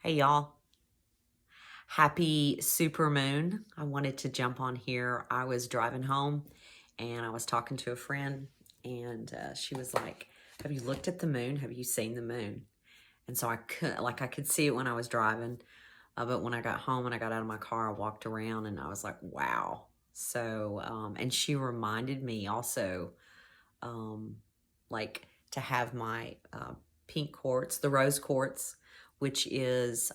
Hey y'all, happy supermoon. I wanted to jump on here. I was driving home and I was talking to a friend and she was like, have you looked at the moon? Have you seen the moon? And so I could see it when I was driving, but when I got home and I got out of my car, I walked around and I was like, wow. So, and she reminded me also, um, like to have my pink quartz, the rose quartz, which is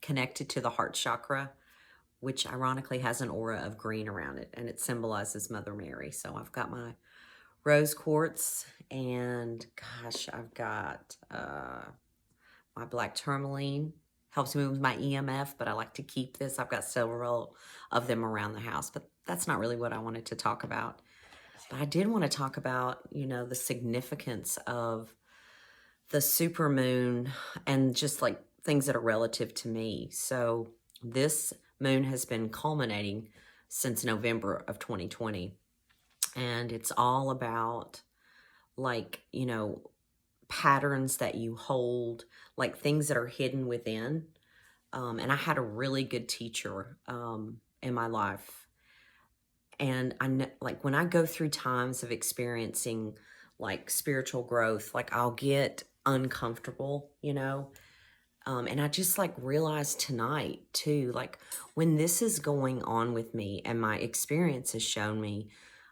connected to the heart chakra, which ironically has an aura of green around it, and it symbolizes Mother Mary. So I've got my rose quartz, and gosh, I've got my black tourmaline. Helps me with my EMF, but I like to keep this. I've got several of them around the house, but that's not really what I wanted to talk about. But I did want to talk about, the significance of the supermoon and just like things that are relative to me. So this moon has been culminating since November of 2020. And it's all about like, patterns that you hold, like things that are hidden within. And I had a really good teacher in my life. And I know, like when I go through times of experiencing like spiritual growth, like I'll get uncomfortable, and I just like realized tonight too, like when this is going on with me and my experience has shown me,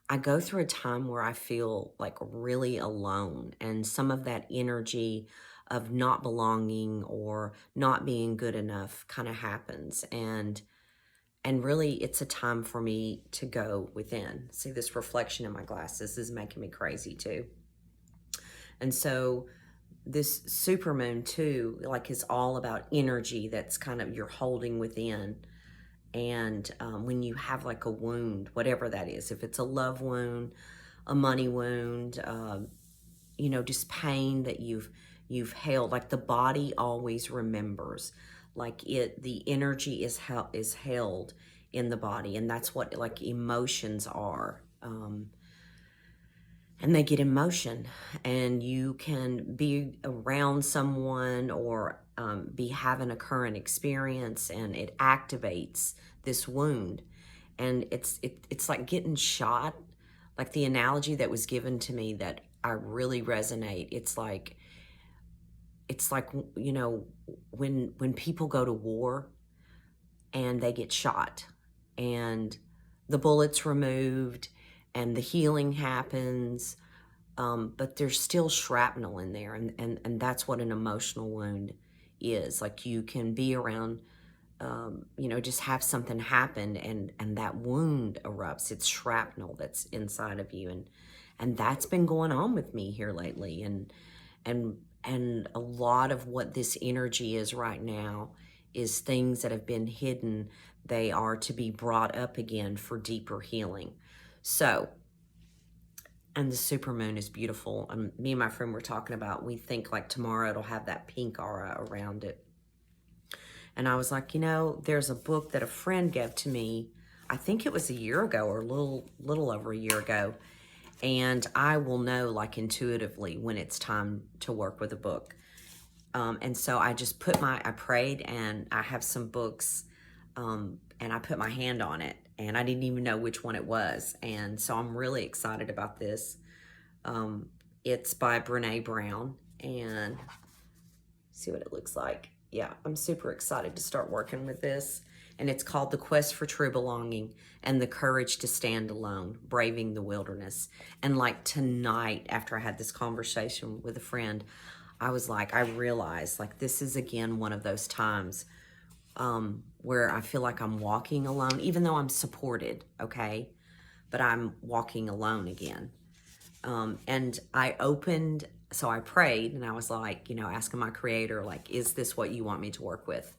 I go through a time where I feel like really alone, and some of that energy of not belonging or not being good enough kind of happens. And really it's a time for me to go within. See, this reflection in my glasses is making me crazy too. And so this supermoon too, like, is all about energy that's kind of you're holding within. And when you have like a wound, whatever that is, if it's a love wound, a money wound, just pain that you've held, like the body always remembers, like the energy is held in the body, and that's what like emotions are. And they get emotion, and you can be around someone or be having a current experience, and it activates this wound. And it's like getting shot. Like the analogy that was given to me that I really resonate, it's like when people go to war and they get shot and the bullets removed and the healing happens, but there's still shrapnel in there, and that's what an emotional wound is. Like you can be around, just have something happen, and that wound erupts. It's shrapnel that's inside of you, and that's been going on with me here lately, and a lot of what this energy is right now is things that have been hidden. They are to be brought up again for deeper healing. So, and the supermoon is beautiful. And me and my friend were talking about, we think like tomorrow it'll have that pink aura around it. And I was like, there's a book that a friend gave to me. I think it was a year ago or a little over a year ago. And I will know like intuitively when it's time to work with a book. And so I just I prayed, and I have some books, and I put my hand on it, and I didn't even know which one it was. And so I'm really excited about this. It's by Brene Brown, and see what it looks like. Yeah, I'm super excited to start working with this. And it's called The Quest for True Belonging and the Courage to Stand Alone, Braving the Wilderness. And like tonight, after I had this conversation with a friend, I was like, I realized like this is again one of those times where I feel like I'm walking alone, even though I'm supported, okay? But I'm walking alone again. And so I prayed, and I was like, asking my creator, like, is this what you want me to work with?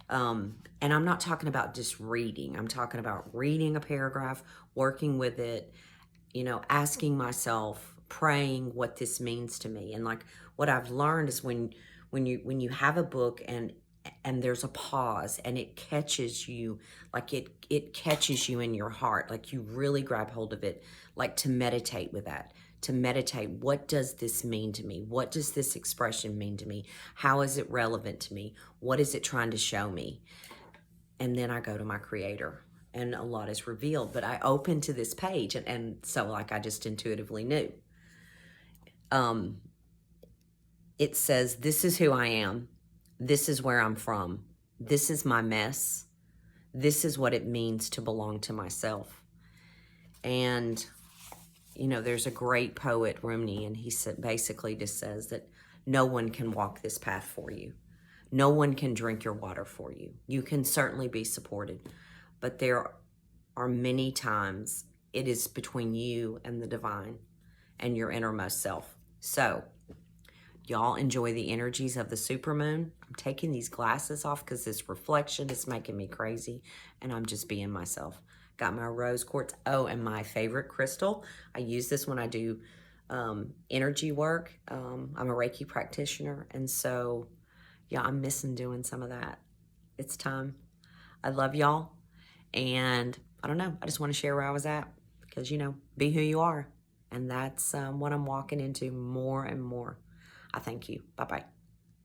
And I'm not talking about just reading. I'm talking about reading a paragraph, working with it, asking myself, praying what this means to me. And like what I've learned is when you have a book and there's a pause and it catches you, like it catches you in your heart, like you really grab hold of it, like to meditate with that, to meditate. What does this mean to me? What does this expression mean to me? How is it relevant to me? What is it trying to show me? And then I go to my creator and a lot is revealed. But I open to this page and so like I just intuitively knew. It says, this is who I am. This is where I'm from. This is my mess. This is what it means to belong to myself. And, you know, there's a great poet, Rumi, and he basically just says that no one can walk this path for you. No one can drink your water for you. You can certainly be supported, but there are many times it is between you and the divine and your innermost self. So, y'all enjoy the energies of the supermoon. I'm taking these glasses off because this reflection is making me crazy, and I'm just being myself. Got my rose quartz. Oh, and my favorite crystal. I use this when I do energy work. I'm a Reiki practitioner, and so, yeah, I'm missing doing some of that. It's time. I love y'all, and I don't know. I just want to share where I was at because, you know, be who you are, and that's what I'm walking into more and more. I thank you. Bye-bye.